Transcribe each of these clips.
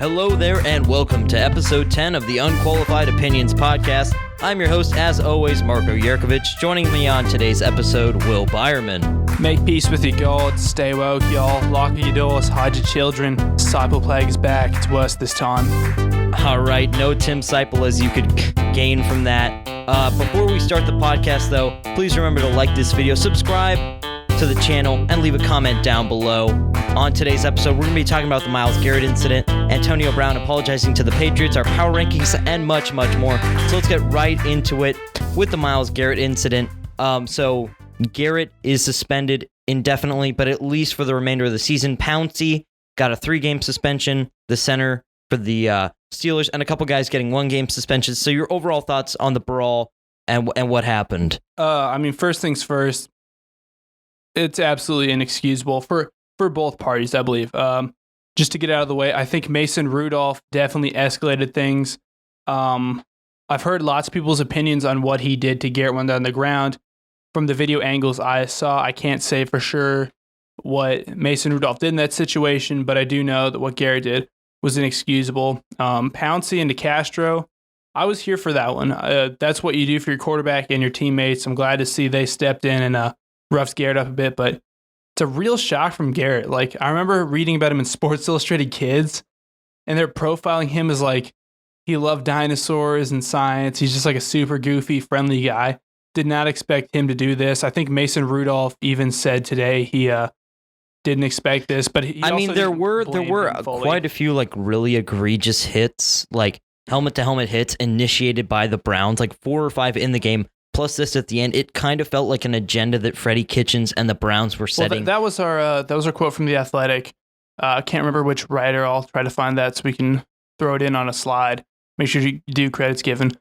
Hello there, and welcome to episode 10 of the Unqualified Opinions podcast. I'm your host, as always, Marco Yerkovich. Joining me on today's episode, Will Byerman. Make peace with your God, stay woke, y'all. Lock your doors, hide your children. Disciple plague is back. It's worse this time. All right, no Tim Seipel as you could gain from that. Before we start the podcast, though, please remember to like this video, subscribe to the channel, and leave a comment down below. On today's episode, we're going to be talking about the Myles Garrett incident, Antonio Brown apologizing to the Patriots, our power rankings, and much, much more. So let's get right into it with the Myles Garrett incident. So Garrett is suspended indefinitely, but at least for the remainder of the season. Pouncey got a 3-game suspension, the center for the Steelers, and a couple guys getting 1-game suspensions. So your overall thoughts on the brawl and what happened? First things first, it's absolutely inexcusable for both parties, I believe. Just to get out of the way, I think Mason Rudolph definitely escalated things. I've heard lots of people's opinions on what he did to Garrett when they're on the ground. From the video angles I saw, I can't say for sure what Mason Rudolph did in that situation, but I do know that what Garrett did was inexcusable. Pouncey and DeCastro, I was here for that one. That's what you do for your quarterback and your teammates. I'm glad to see they stepped in and roughed Garrett up a bit, but it's a real shock from Garrett. Like, I remember reading about him in Sports Illustrated Kids, and they're profiling him as like, he loved dinosaurs and science. He's just like a super goofy, friendly guy. Did not expect him to do this. I think Mason Rudolph even said today he didn't expect this, but there were quite a few like really egregious hits, like helmet to helmet hits initiated by the Browns, like 4 or 5 in the game. Plus this at the end, it kind of felt like an agenda that Freddie Kitchens and the Browns were setting. Well, that was our quote from The Athletic. I can't remember which writer. I'll try to find that so we can throw it in on a slide. Make sure you do credits given.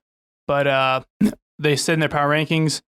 But they said in their power rankings,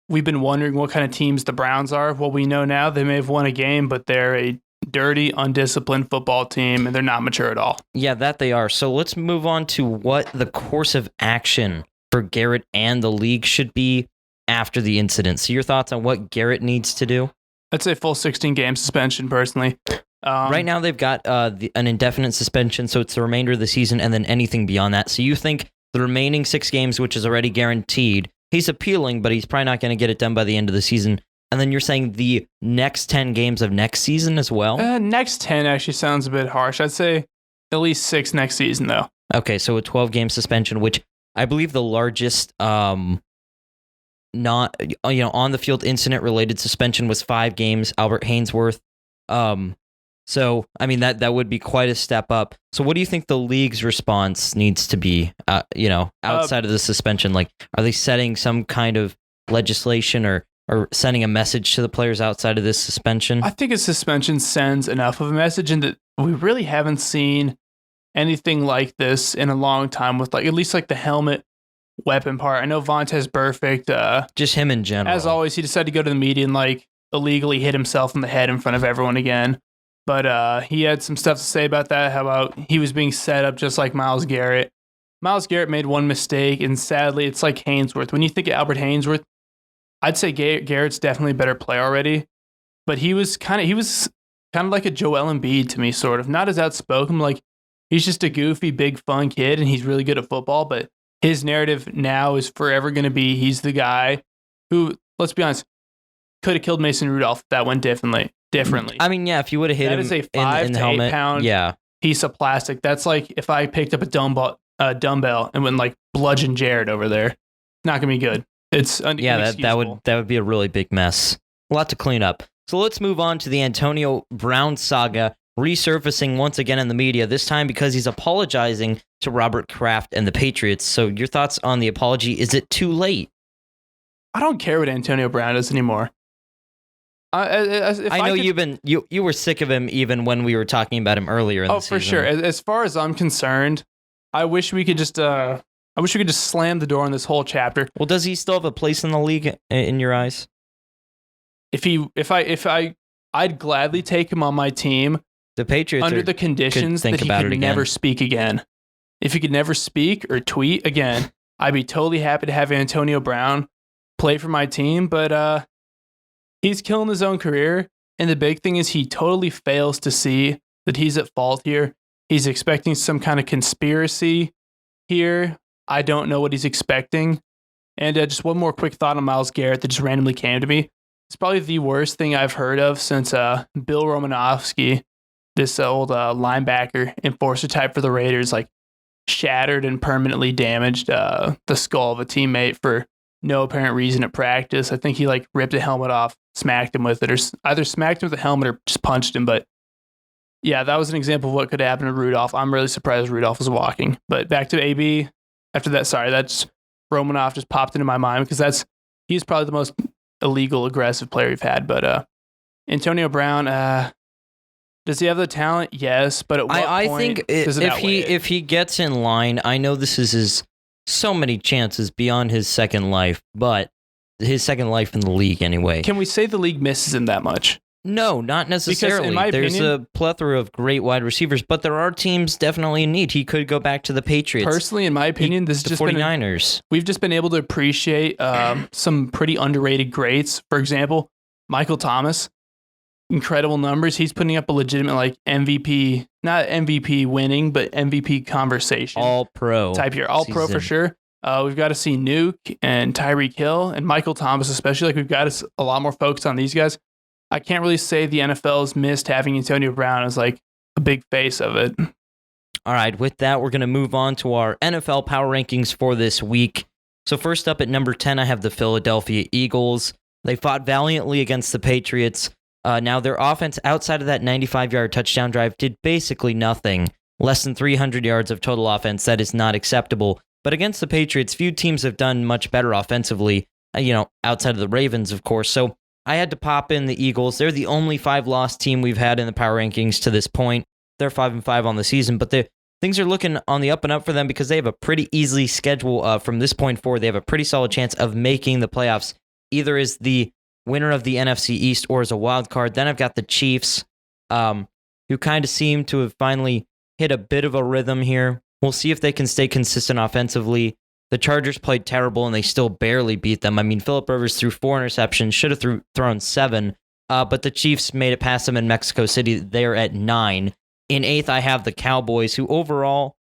we've been wondering what kind of teams the Browns are. Well, we know now they may have won a game, but they're a dirty, undisciplined football team, and they're not mature at all. Yeah, that they are. So let's move on to what the course of action for Garrett and the league should be after the incident. So your thoughts on what Garrett needs to do? I'd say full 16-game suspension, personally. Right now they've got an indefinite suspension, so it's the remainder of the season and then anything beyond that. So you think the remaining 6 games, which is already guaranteed, he's appealing, but he's probably not going to get it done by the end of the season. And then you're saying the next 10 games of next season as well? Next 10 actually sounds a bit harsh. I'd say at least 6 next season, though. Okay, so a 12-game suspension, which I believe the largest on the field incident related suspension was 5 games. Albert Hainsworth. So I mean that would be quite a step up. So what do you think the league's response needs to be? Outside of the suspension, like are they setting some kind of legislation or sending a message to the players outside of this suspension? I think a suspension sends enough of a message, and that we really haven't seen anything like this in a long time with like at least like the helmet weapon part. I know Vontaze Burfict, just him in general. As always, he decided to go to the media and like illegally hit himself in the head in front of everyone again. But he had some stuff to say about that. How about he was being set up just like Myles Garrett. Myles Garrett made one mistake, and sadly, it's like Hainsworth. When you think of Albert Hainsworth, I'd say Garrett's definitely a better player already. But he was kind of like a Joel Embiid to me, sort of. Not as outspoken, like he's just a goofy, big, fun kid, and he's really good at football. But his narrative now is forever going to be he's the guy who, let's be honest, could have killed Mason Rudolph if that went differently. I mean, yeah, if you would have hit him that is a 5 in to the 8 helmet, pound piece of plastic. That's like if I picked up a dumbbell and went like bludgeon Jared over there. Not gonna be good. It's that would be a really big mess. A lot to clean up. So let's move on to the Antonio Brown saga, resurfacing once again in the media, this time because he's apologizing to Robert Kraft and the Patriots. So your thoughts on the apology? Is it too late? I don't care what Antonio Brown is anymore. I know you were sick of him even when we were talking about him earlier in the season. For sure. As far as I'm concerned, I wish we could just slam the door on this whole chapter. Well, does he still have a place in the league in your eyes? I'd gladly take him on my team. The Patriots under the conditions that he could never speak again. If he could never speak or tweet again, I'd be totally happy to have Antonio Brown play for my team, but he's killing his own career, and the big thing is he totally fails to see that he's at fault here. he's expecting some kind of conspiracy here. I don't know what he's expecting. And just one more quick thought on Myles Garrett that just randomly came to me. It's probably the worst thing I've heard of since Bill Romanowski, this old linebacker enforcer type for the Raiders, like shattered and permanently damaged the skull of a teammate for no apparent reason at practice. I think he like ripped a helmet off, smacked him with it, or either smacked him with a helmet or just punched him. But yeah, that was an example of what could happen to Rudolph. I'm really surprised Rudolph was walking. But back to AB. After that, sorry, that's Romanoff just popped into my mind because he's probably the most illegal, aggressive player we've had. But Antonio Brown, does he have the talent? Yes, but at what I point think does it outweigh it? if he gets in line, I know this is so many chances beyond his second life, but his second life in the league anyway. Can we say the league misses him that much? No, not necessarily. in my There's opinion, a plethora of great wide receivers, but there are teams definitely in need. He could go back to the Patriots. Personally, in my opinion, this is the just 49ers. We've just been able to appreciate some pretty underrated greats. For example, Michael Thomas, incredible numbers. He's putting up a legitimate like MVP, not MVP winning, but MVP conversation. All pro type here. All pro for sure. We've got to see Nuke and Tyreek Hill and Michael Thomas, especially. Like we've got a lot more focus on these guys. I can't really say the NFL's missed having Antonio Brown as like a big face of it. All right, with that, we're going to move on to our NFL power rankings for this week. So first up at number 10, I have the Philadelphia Eagles. They fought valiantly against the Patriots. Now, their offense outside of that 95-yard touchdown drive did basically nothing. Less than 300 yards of total offense. That is not acceptable. But against the Patriots, few teams have done much better offensively, outside of the Ravens, of course. So I had to pop in the Eagles. They're the only 5-loss team we've had in the power rankings to this point. They're 5-5 on the season, but things are looking on the up and up for them because they have a pretty easy schedule from this point forward. They have a pretty solid chance of making the playoffs, either as the winner of the NFC East or as a wild card. Then I've got the Chiefs, who kind of seem to have finally hit a bit of a rhythm here. We'll see if they can stay consistent offensively. The Chargers played terrible, and they still barely beat them. I mean, Phillip Rivers threw 4 interceptions, should have thrown 7, but the Chiefs made it past them in Mexico City. They're at 9. In 8th, I have the Cowboys, who overall,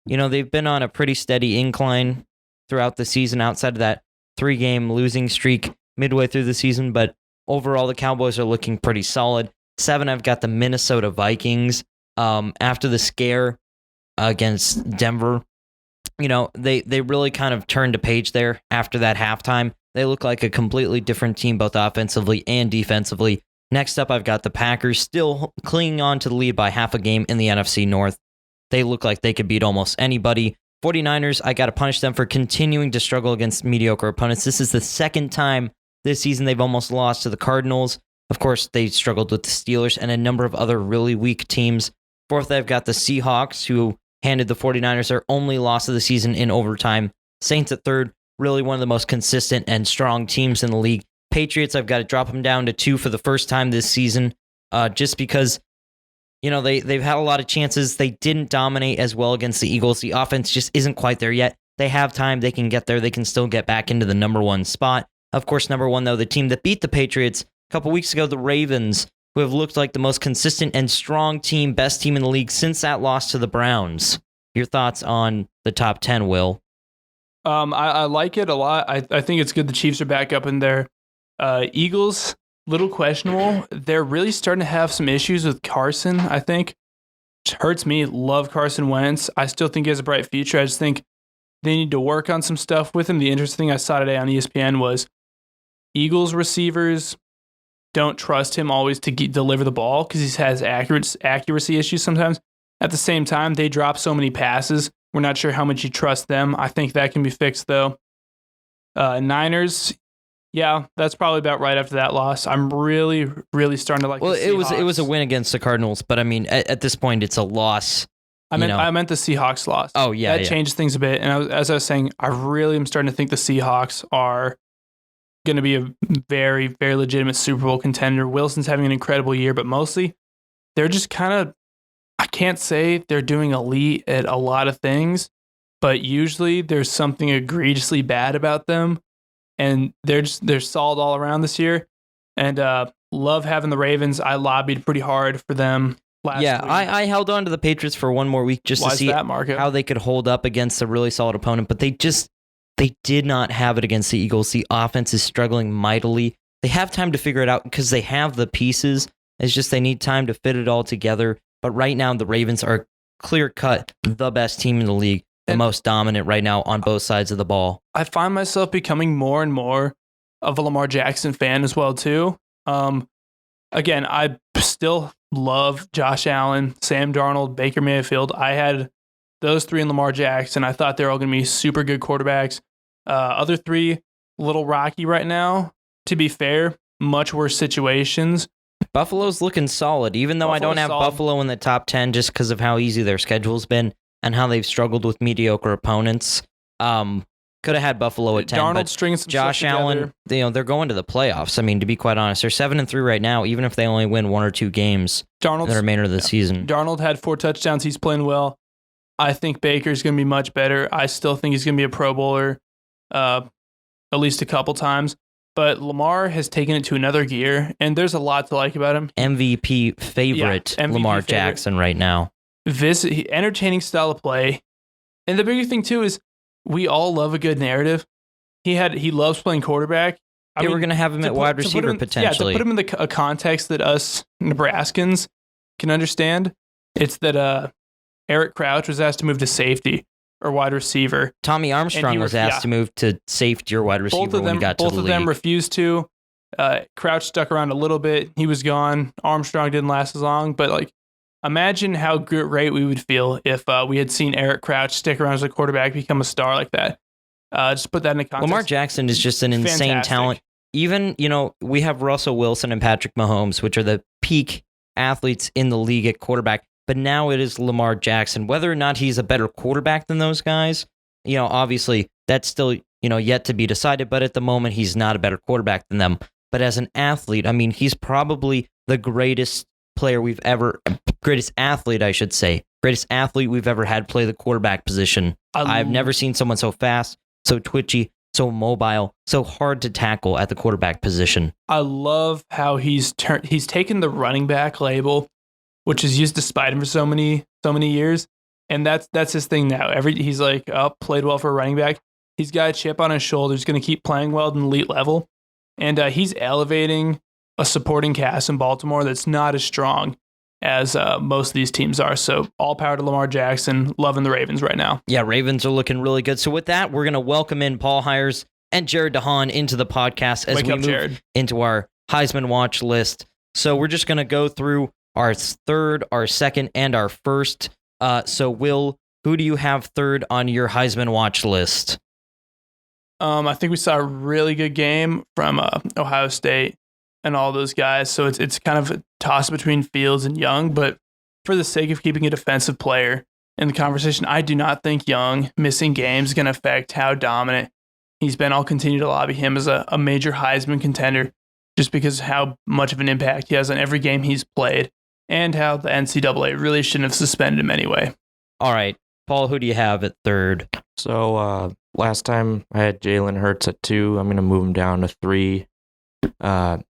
they've been on a pretty steady incline throughout the season outside of that 3-game losing streak midway through the season, but overall, the Cowboys are looking pretty solid. 7, I've got the Minnesota Vikings. After the scare against Denver, they really kind of turned a page there after that halftime. They look like a completely different team, both offensively and defensively. Next up, I've got the Packers still clinging on to the lead by half a game in the NFC North. They look like they could beat almost anybody. 49ers, I got to punish them for continuing to struggle against mediocre opponents. This is the second time this season they've almost lost to the Cardinals. Of course, they struggled with the Steelers and a number of other really weak teams. 4th, I've got the Seahawks, who handed the 49ers their only loss of the season in overtime. Saints at 3rd, really one of the most consistent and strong teams in the league. Patriots, I've got to drop them down to 2 for the first time this season, just because, they've had a lot of chances. They didn't dominate as well against the Eagles. The offense just isn't quite there yet. They have time. They can get there. They can still get back into the number 1 spot. Of course, number 1, though, the team that beat the Patriots a couple weeks ago, the Ravens, who have looked like the most consistent and strong team, best team in the league since that loss to the Browns. Your thoughts on the top 10, Will? I like it a lot. I think it's good the Chiefs are back up in there. Eagles, little questionable. They're really starting to have some issues with Carson, I think. Which hurts me. Love Carson Wentz. I still think he has a bright future. I just think they need to work on some stuff with him. The interesting thing I saw today on ESPN was Eagles receivers don't trust him always to deliver the ball because he has accuracy issues sometimes. At the same time, they drop so many passes. We're not sure how much you trust them. I think that can be fixed, though. Niners, yeah, that's probably about right after that loss. I'm really, really starting to like the Seahawks. It was a win against the Cardinals, but I mean, at this point, it's a loss. I meant the Seahawks loss. Oh, yeah. That changed things a bit. And as I was saying, I really am starting to think the Seahawks are going to be a very, very legitimate Super Bowl contender. Wilson's having an incredible year, but mostly they're just kind of, I can't say they're doing elite at a lot of things, but usually there's something egregiously bad about them, and they're solid all around this year. And love having the Ravens. I lobbied pretty hard for them last Yeah, week. I held on to the Patriots for one more week just Why to is see that, Marco? how they could hold up against a really solid opponent, but they did not have it against the Eagles. The offense is struggling mightily. They have time to figure it out because they have the pieces. It's just they need time to fit it all together. But right now, the Ravens are clear-cut the best team in the league, the most dominant right now on both sides of the ball. I find myself becoming more and more of a Lamar Jackson fan as well, too. Again, I still love Josh Allen, Sam Darnold, Baker Mayfield. I had those three in Lamar Jackson. I thought they were all going to be super good quarterbacks. Other three, a little rocky right now. To be fair, much worse situations. Buffalo's looking solid, even though I don't have Buffalo in the top 10 just because of how easy their schedule's been and how they've struggled with mediocre opponents. Could have had Buffalo at 10, but Josh Allen, they're going to the playoffs. I mean, to be quite honest, they're 7-3 right now, even if they only win 1 or 2 games in the remainder of the season. Darnold had 4 touchdowns. He's playing well. I think Baker's going to be much better. I still think he's going to be a Pro Bowler at least a couple times. But Lamar has taken it to another gear, and there's a lot to like about him. MVP favorite Lamar Jackson right now. Entertaining style of play. And the bigger thing, too, is we all love a good narrative. He loves playing quarterback. We're going to have him at wide receiver potentially. Yeah, to put him in a context that us Nebraskans can understand, it's that Eric Crouch was asked to move to safety or wide receiver. Tommy Armstrong was asked to move to safety or wide receiver when he got to the league. Both of them refused to. Crouch stuck around a little bit. He was gone. Armstrong didn't last as long. But imagine how great we would feel if we had seen Eric Crouch stick around as a quarterback, become a star like that. Just put that in the context. Lamar Jackson is just an insane talent. Even, we have Russell Wilson and Patrick Mahomes, which are the peak athletes in the league at quarterback. But now it is Lamar Jackson. Whether or not he's a better quarterback than those guys, obviously that's still, yet to be decided. But at the moment, he's not a better quarterback than them. But as an athlete, I mean, he's probably the greatest athlete, I should say. Greatest athlete we've ever had play the quarterback position. I've never seen someone so fast, so twitchy, so mobile, so hard to tackle at the quarterback position. I love how he's taken the running back label, which is used to spite him for so many years, and that's his thing now. He's played well for a running back. He's got a chip on his shoulder. He's going to keep playing well at an elite level, and he's elevating a supporting cast in Baltimore that's not as strong as most of these teams are. So all power to Lamar Jackson. Loving the Ravens right now. Yeah, Ravens are looking really good. So with that, we're going to welcome in Paul Hires and Jared DeHaan into the podcast as we move into our Heisman watch list. So we're just going to go through our third, our second, and our first. So Will, who do you have third on your Heisman watch list? I think we saw a really good game from Ohio State and all those guys. So it's kind of a toss between Fields and Young, but for the sake of keeping a defensive player in the conversation, I do not think Young missing games is going to affect how dominant he's been. I'll continue to lobby him as a major Heisman contender just because of how much of an impact he has on every game he's played and how the NCAA really shouldn't have suspended him anyway. All right, Paul, who do you have at third? So last time I had Jalen Hurts at 2. I'm going to move him down to 3.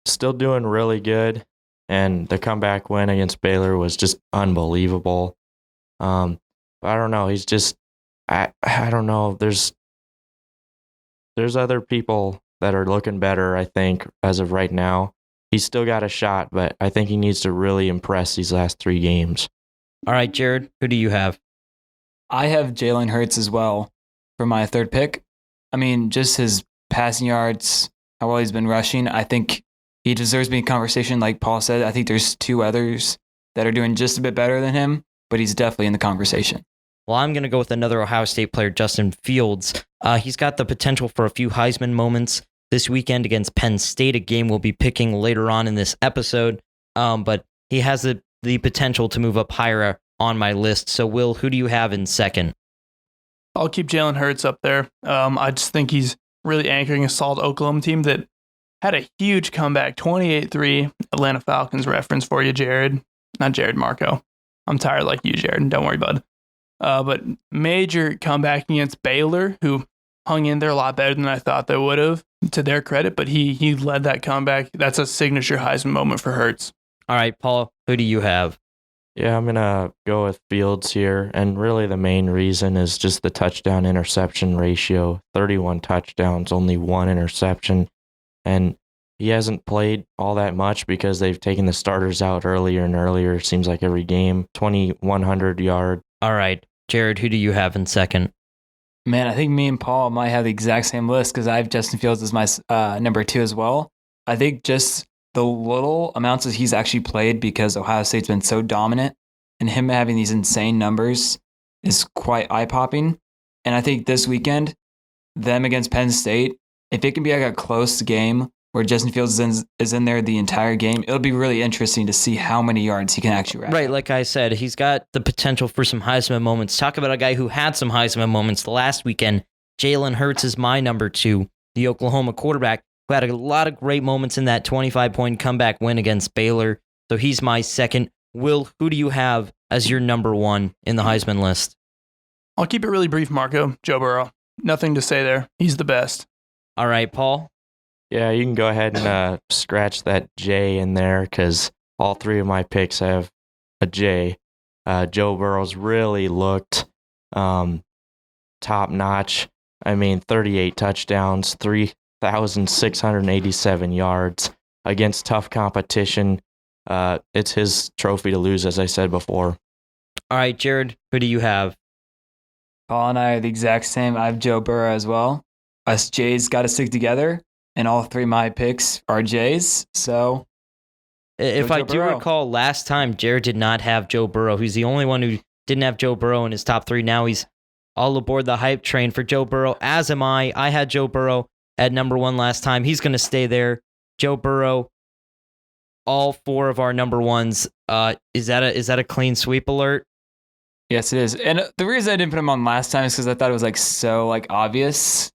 Still doing really good, and the comeback win against Baylor was just unbelievable. I don't know. He's just I don't know. There's other people that are looking better, I think, as of right now. He's still got a shot, but I think he needs to really impress these last 3 games. All right, Jared, who do you have? I have Jalen Hurts as well for my third pick. I mean, just his passing yards, how well he's been rushing. I think he deserves to be in conversation. Like Paul said, I think there's 2 others that are doing just a bit better than him, but he's definitely in the conversation. Well, I'm going to go with another Ohio State player, Justin Fields. He's got the potential for a few Heisman moments this weekend against Penn State, a game we'll be picking later on in this episode. But he has the potential to move up higher on my list. So, Will, who do you have in second? I'll keep Jalen Hurts up there. I just think he's really anchoring a solid Oklahoma team that had a huge comeback, 28-3 Atlanta Falcons reference for you, Jared. Not Jared, Marco. I'm tired like you, Jared. Don't worry, bud. But major comeback against Baylor, who hung in there a lot better than I thought they would have, to their credit, but he led that comeback. That's a signature Heisman moment for Hurts. All right, Paul, who do you have? Yeah, I'm going to go with Fields here. And really, the main reason is just the touchdown interception ratio 31 touchdowns, only one interception. And he hasn't played all that much because they've taken the starters out earlier and earlier. It seems like every game, 2,100 yard. All right, Jared, who do you have in second? Man, I think me and Paul might have the exact same list because I have Justin Fields as my number 2 as well. I think just the little amounts that he's actually played because Ohio State's been so dominant and him having these insane numbers is quite eye-popping. And I think this weekend, them against Penn State, if it can be like a close game where Justin Fields is in there the entire game, it'll be really interesting to see how many yards he can actually rack. Right, like I said, he's got the potential for some Heisman moments. Talk about a guy who had some Heisman moments the last weekend. Jalen Hurts is my number 2, the Oklahoma quarterback, who had a lot of great moments in that 25-point comeback win against Baylor. So he's my second. Will, who do you have as your number 1 in the Heisman list? I'll keep it really brief, Marco. Joe Burrow. Nothing to say there. He's the best. All right, Paul. Yeah, you can go ahead and scratch that J in there because all 3 of my picks have a J. Joe Burrow's really looked top notch. I mean, 38 touchdowns, 3,687 yards against tough competition. It's his trophy to lose, as I said before. All right, Jared, who do you have? Paul and I are the exact same. I have Joe Burrow as well. Us Jays got to stick together, and all 3 of my picks are Jays. So, If Joe I do Burrow. recall, last time Jared did not have Joe Burrow. He's the only one who didn't have Joe Burrow in his top 3. Now he's all aboard the hype train for Joe Burrow, as am I. I had Joe Burrow at number 1 last time. He's going to stay there. Joe Burrow, all 4 of our number 1s. Is that a clean sweep alert? yes, it is. And the reason I didn't put him on last time is because I thought it was like so like obvious.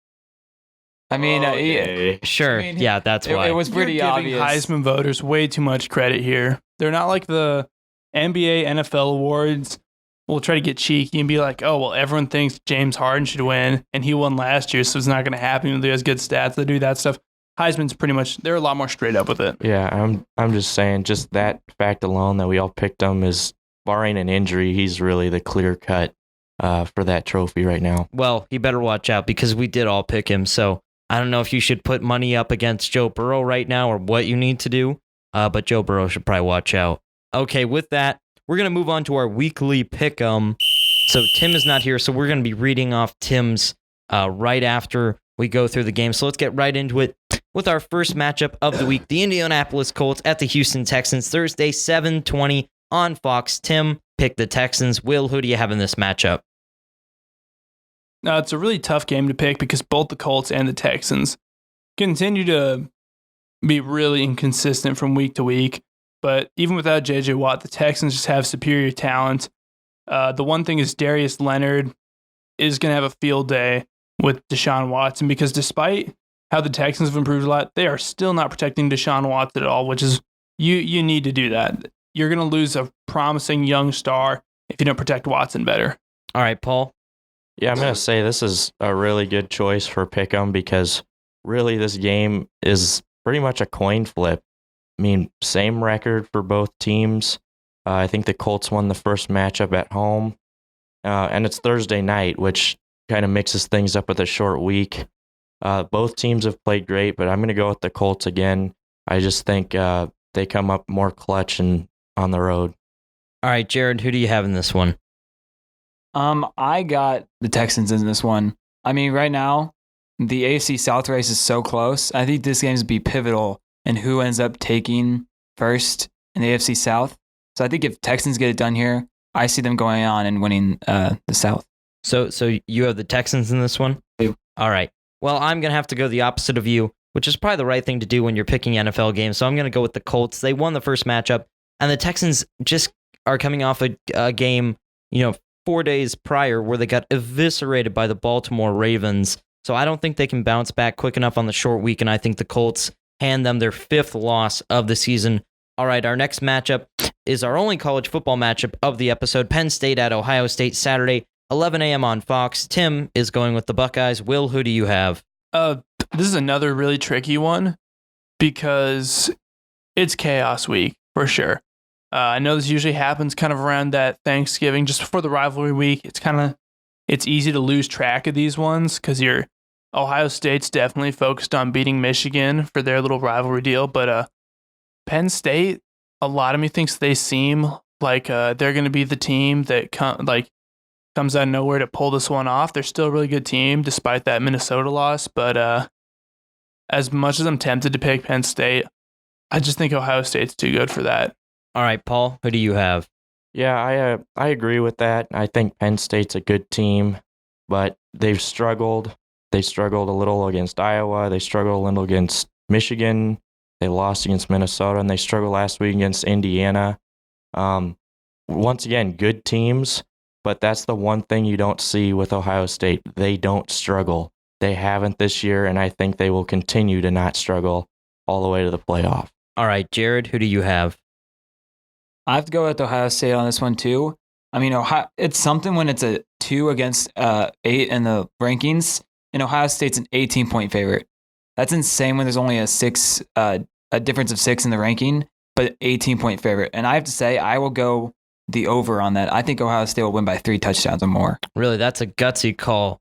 I mean, Sure. I mean, yeah, that's why. it was pretty You're giving obvious. Heisman voters way too much credit here. They're not like the NBA, NFL awards. We'll try to get cheeky and be like, oh, well, everyone thinks James Harden should win, and he won last year, so it's not going to happen. He has good stats. They do that stuff. Heisman's pretty much, they're a lot more straight up with it. Yeah, I'm just saying, just that fact alone that we all picked him is, barring an injury, he's really the clear cut for that trophy right now. Well, he better watch out because we did all pick him. So I don't know if you should put money up against Joe Burrow right now or what you need to do, but Joe Burrow should probably watch out. Okay, with that, we're going to move on to our weekly pick'em. So Tim is not here, so we're going to be reading off Tim's right after we go through the game. So let's get right into it with our first matchup of the week. The Indianapolis Colts at the Houston Texans, Thursday, 7:20 on Fox. Tim, pick the Texans. Will, who do you have in this matchup? It's a really tough game to pick because both the Colts and the Texans continue to be really inconsistent from week to week. But even without J.J. Watt, the Texans just have superior talent. The one thing is Darius Leonard is going to have a field day with Deshaun Watson because despite how the Texans have improved a lot, they are still not protecting Deshaun Watson at all, which is you need to do that. You're going to lose a promising young star if you don't protect Watson better. All right, Paul. Yeah, I'm going to say this is a really good choice for pick'em because really this game is pretty much a coin flip. I mean, same record for both teams. I think the Colts won the first matchup at home, and it's Thursday night, which kind of mixes things up with a short week. Both teams have played great, but I'm going to go with the Colts again. I just think they come up more clutch and on the road. All right, Jared, who do you have in this one? I got the Texans in this one. I mean, right now, the AFC South race is so close. I think this game's be pivotal in who ends up taking first in the AFC South. So I think if Texans get it done here, I see them going on and winning the South. So you have the Texans in this one? I do. All right. Well, I'm going to have to go the opposite of you, which is probably the right thing to do when you're picking NFL games. So I'm going to go with the Colts. They won the first matchup, and the Texans just are coming off a game, 4 days prior where they got eviscerated by the Baltimore Ravens. So I don't think they can bounce back quick enough on the short week, and I think the Colts hand them their 5th loss of the season. All right, our next matchup is our only college football matchup of the episode. Penn State at Ohio State, Saturday, 11 a.m. on Fox. Tim is going with the Buckeyes. Will, who do you have? This is another really tricky one because it's chaos week for sure. I know this usually happens kind of around that Thanksgiving, just before the rivalry week. It's easy to lose track of these ones because Ohio State's definitely focused on beating Michigan for their little rivalry deal, but Penn State, a lot of me thinks they seem like they're going to be the team that comes out of nowhere to pull this one off. They're still a really good team despite that Minnesota loss, but as much as I'm tempted to pick Penn State, I just think Ohio State's too good for that. All right, Paul, who do you have? Yeah, I agree with that. I think Penn State's a good team, but they've struggled. They struggled a little against Iowa. They struggled a little against Michigan. They lost against Minnesota, and they struggled last week against Indiana. Once again, good teams, but that's the one thing you don't see with Ohio State. They don't struggle. They haven't this year, and I think they will continue to not struggle all the way to the playoff. All right, Jared, who do you have? I have to go with Ohio State on this one too. I mean, it's something when it's a 2 against 8 in the rankings, and Ohio State's an 18-point favorite. That's insane when there's only a difference of 6 in the ranking, but 18-point favorite. And I have to say, I will go the over on that. I think Ohio State will win by 3 touchdowns or more. Really, that's a gutsy call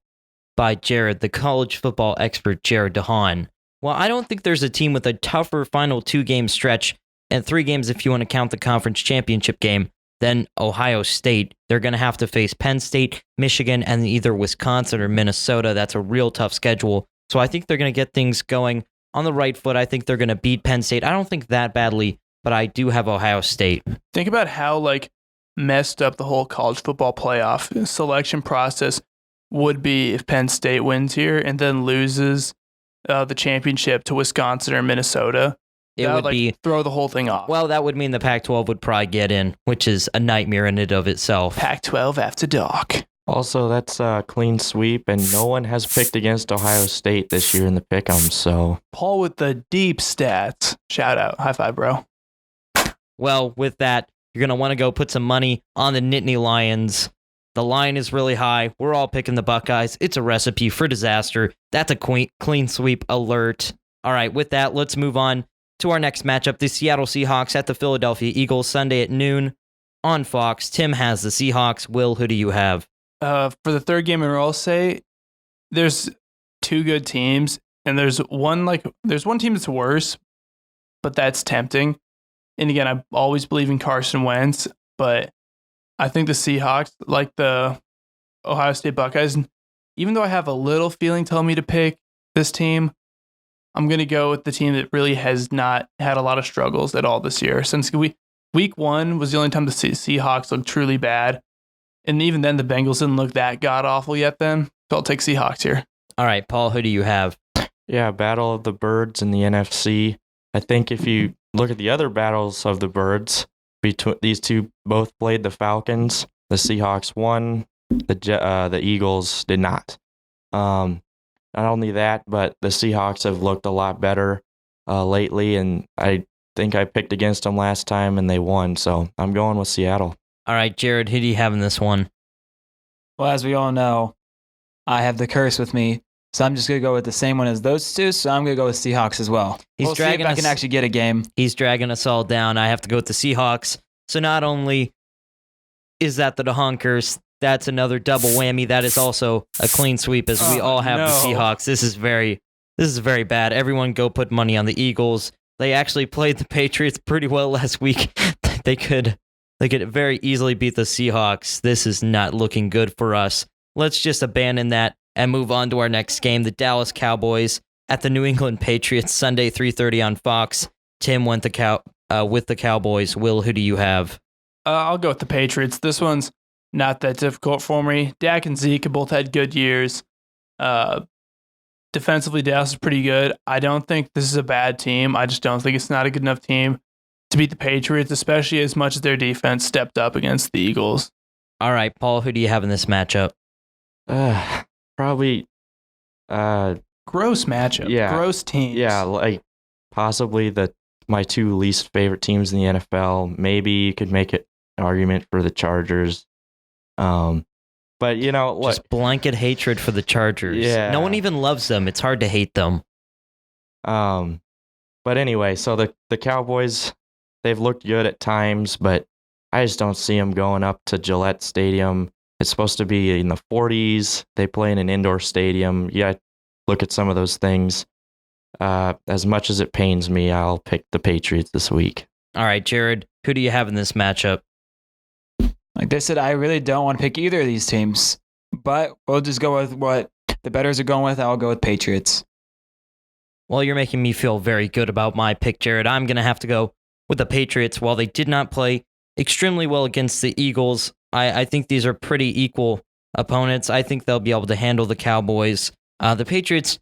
by Jared, the college football expert Jared DeHaan. Well, I don't think there's a team with a tougher final 2-game stretch, and 3 games if you want to count the conference championship game, than Ohio State. They're going to have to face Penn State, Michigan, and either Wisconsin or Minnesota. That's a real tough schedule. So I think they're going to get things going on the right foot. I think they're going to beat Penn State. I don't think that badly, but I do have Ohio State. Think about how messed up the whole college football playoff selection process would be if Penn State wins here and then loses the championship to Wisconsin or Minnesota. It would be throw the whole thing off. Well, that would mean the Pac-12 would probably get in, which is a nightmare in and of itself. Pac-12 after dark. Also, that's a clean sweep, and no one has picked against Ohio State this year in the pick'em. So Paul with the deep stats. Shout out. High five, bro. Well, with that, you're going to want to go put some money on the Nittany Lions. The line is really high. We're all picking the Buckeyes. It's a recipe for disaster. That's a clean sweep alert. All right, with that, let's move on to our next matchup. The Seattle Seahawks at the Philadelphia Eagles, Sunday at noon on Fox. Tim has the Seahawks. Will, who do you have? For the third game in a row, I'll say there's 2 good teams, and there's one team that's worse, but that's tempting. And again, I always believe in Carson Wentz, but I think the Seahawks, like the Ohio State Buckeyes, even though I have a little feeling telling me to pick this team, I'm going to go with the team that really has not had a lot of struggles at all this year. Since week 1 was the only time the Seahawks looked truly bad. And even then, the Bengals didn't look that god-awful yet then. So I'll take Seahawks here. All right, Paul, who do you have? yeah, Battle of the Birds in the NFC. I think if you look at the other battles of the birds, between these two both played the Falcons. The Seahawks won. The Eagles did not. Not only that, but the Seahawks have looked a lot better lately, and I think I picked against them last time, and they won. So I'm going with Seattle. All right, Jared, who do you have in this one? Well, as we all know, I have the curse with me, so I'm just going to go with the same one as those two, so I'm going to go with Seahawks as well. We'll see if I can actually get a game. He's dragging us all down. I have to go with the Seahawks. So not only is that the DeHaan curse, that's another double whammy. That is also a clean sweep, as we all have the Seahawks. This is very bad. Everyone go put money on the Eagles. They actually played the Patriots pretty well last week. They could very easily beat the Seahawks. This is not looking good for us. Let's just abandon that and move on to our next game. The Dallas Cowboys at the New England Patriots, Sunday 3:30 on Fox. Tim went with the Cowboys. Will, who do you have? I'll go with the Patriots. This one's not that difficult for me. Dak and Zeke have both had good years. Defensively, Dallas is pretty good. I don't think this is a bad team. I just don't think it's not a good enough team to beat the Patriots, especially as much as their defense stepped up against the Eagles. All right, Paul, who do you have in this matchup? Probably gross matchup. Yeah. Gross teams. Yeah, like possibly my two least favorite teams in the NFL. Maybe you could make an argument for the Chargers. But you know, just blanket hatred for the Chargers. Yeah. No one even loves them. It's hard to hate them. But anyway, so the Cowboys, they've looked good at times, but I just don't see them going up to Gillette Stadium. It's supposed to be in the 40s. They play in an indoor stadium. Yeah, look at some of those things. As much as it pains me, I'll pick the Patriots this week. All right, Jared, who do you have in this matchup? Like they said, I really don't want to pick either of these teams, but we'll just go with what the bettors are going with. I'll go with Patriots. Well, you're making me feel very good about my pick, Jared. I'm going to have to go with the Patriots. While they did not play extremely well against the Eagles, I think these are pretty equal opponents. I think they'll be able to handle the Cowboys. The Patriots,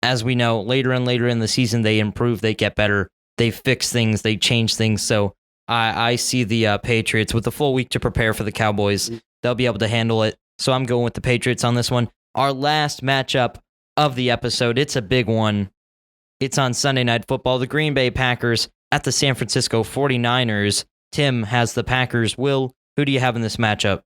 as we know, later and later in the season, they improve, they get better, they fix things, they change things. So I see the Patriots with a full week to prepare for the Cowboys. They'll be able to handle it. So I'm going with the Patriots on this one. Our last matchup of the episode, it's a big one. It's on Sunday Night Football. The Green Bay Packers at the San Francisco 49ers. Tim has the Packers. Will, who do you have in this matchup?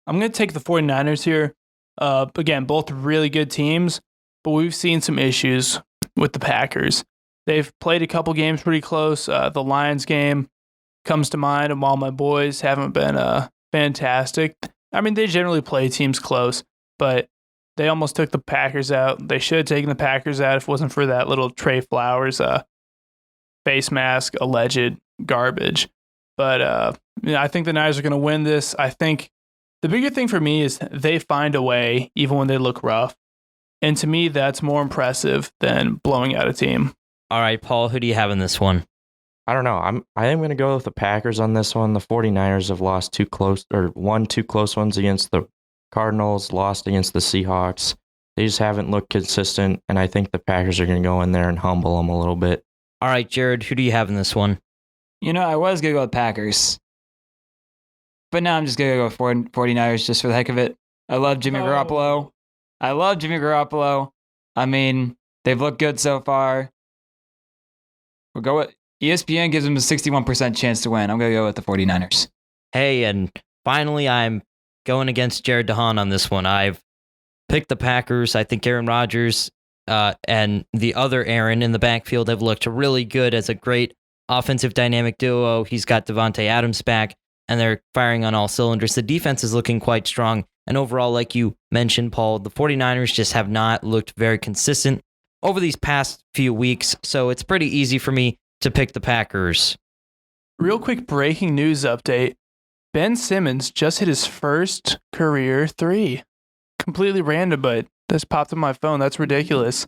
I'm going to take the 49ers here. Again, both really good teams, but we've seen some issues with the Packers. They've played a couple games pretty close. The Lions game comes to mind, and while my boys haven't been fantastic, I mean, they generally play teams close, but they almost took the Packers out. They should have taken the Packers out if it wasn't for that little Trey Flowers face mask, alleged garbage. But I think the Niners are going to win this. I think the bigger thing for me is they find a way, even when they look rough. And to me, that's more impressive than blowing out a team. All right, Paul, who do you have in this one? I don't know. I am going to go with the Packers on this one. The 49ers have won two close ones against the Cardinals, lost against the Seahawks. They just haven't looked consistent, and I think the Packers are going to go in there and humble them a little bit. All right, Jared, who do you have in this one? You know, I was going to go with Packers, but now I'm just going to go with 49ers just for the heck of it. I love Jimmy Garoppolo. I mean, they've looked good so far. We'll go with ESPN gives them a 61% chance to win. I'm going to go with the 49ers. Hey, and finally, I'm going against Jared DeHaan on this one. I've picked the Packers. I think Aaron Rodgers and the other Aaron in the backfield have looked really good as a great offensive dynamic duo. He's got Devontae Adams back, and they're firing on all cylinders. The defense is looking quite strong. And overall, like you mentioned, Paul, the 49ers just have not looked very consistent over these past few weeks. So it's pretty easy for me to pick the Packers. Real quick breaking news update. Ben Simmons just hit his first career 3. Completely random, but this popped on my phone. That's ridiculous.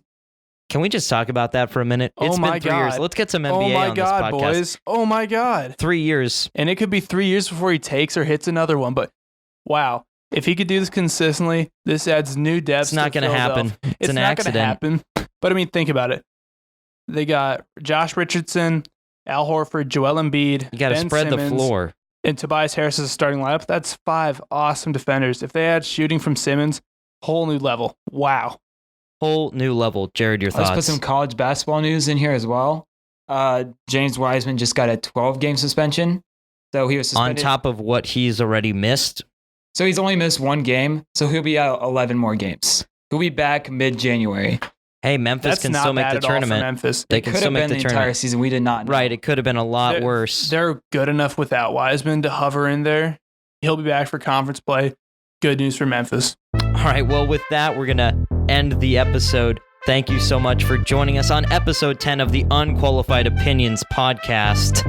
Can we just talk about that for a minute? It's my been 3 God. years. Let's get some NBA Oh my on God, this podcast. boys. Oh my God. 3 years. And it could be 3 years before he takes or hits another one. But wow, if he could do this consistently, this adds new depth. It's not going to happen. It's an not accident. going to happen. But I mean, think about it. They got Josh Richardson, Al Horford, Joel Embiid. You got to Ben spread Simmons, the floor. And Tobias Harris is a starting lineup. That's 5 awesome defenders. If they had shooting from Simmons, whole new level. Wow. Whole new level. Jared, your thoughts? Let's put some college basketball news in here as well. James Wiseman just got a 12-game suspension. So he was suspended. On top of what he's already missed. So he's only missed 1 game. So he'll be out 11 more games. He'll be back mid-January. Hey, Memphis That's can not still make bad the at all for tournament. Memphis. They It can could still have make been the the entire tournament. season. We did not know. Right, it could have been a lot worse. They're good enough without Wiseman to hover in there. He'll be back for conference play. Good news for Memphis. All right, well, with that, we're going to end the episode. Thank you so much for joining us on episode 10 of the Unqualified Opinions podcast.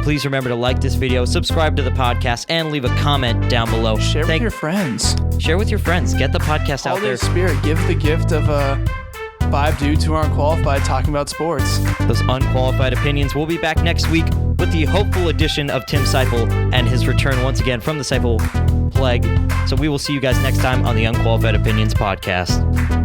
Please remember to like this video, subscribe to the podcast, and leave a comment down below. Share with your friends. Share with your friends. Get the podcast out there. Holiday spirit. Give the gift of 5 dudes who aren't qualified talking about sports. Those Unqualified Opinions. We'll be back next week with the hopeful addition of Tim Seipel and his return once again from the Seipel plague. So we will see you guys next time on the Unqualified Opinions podcast.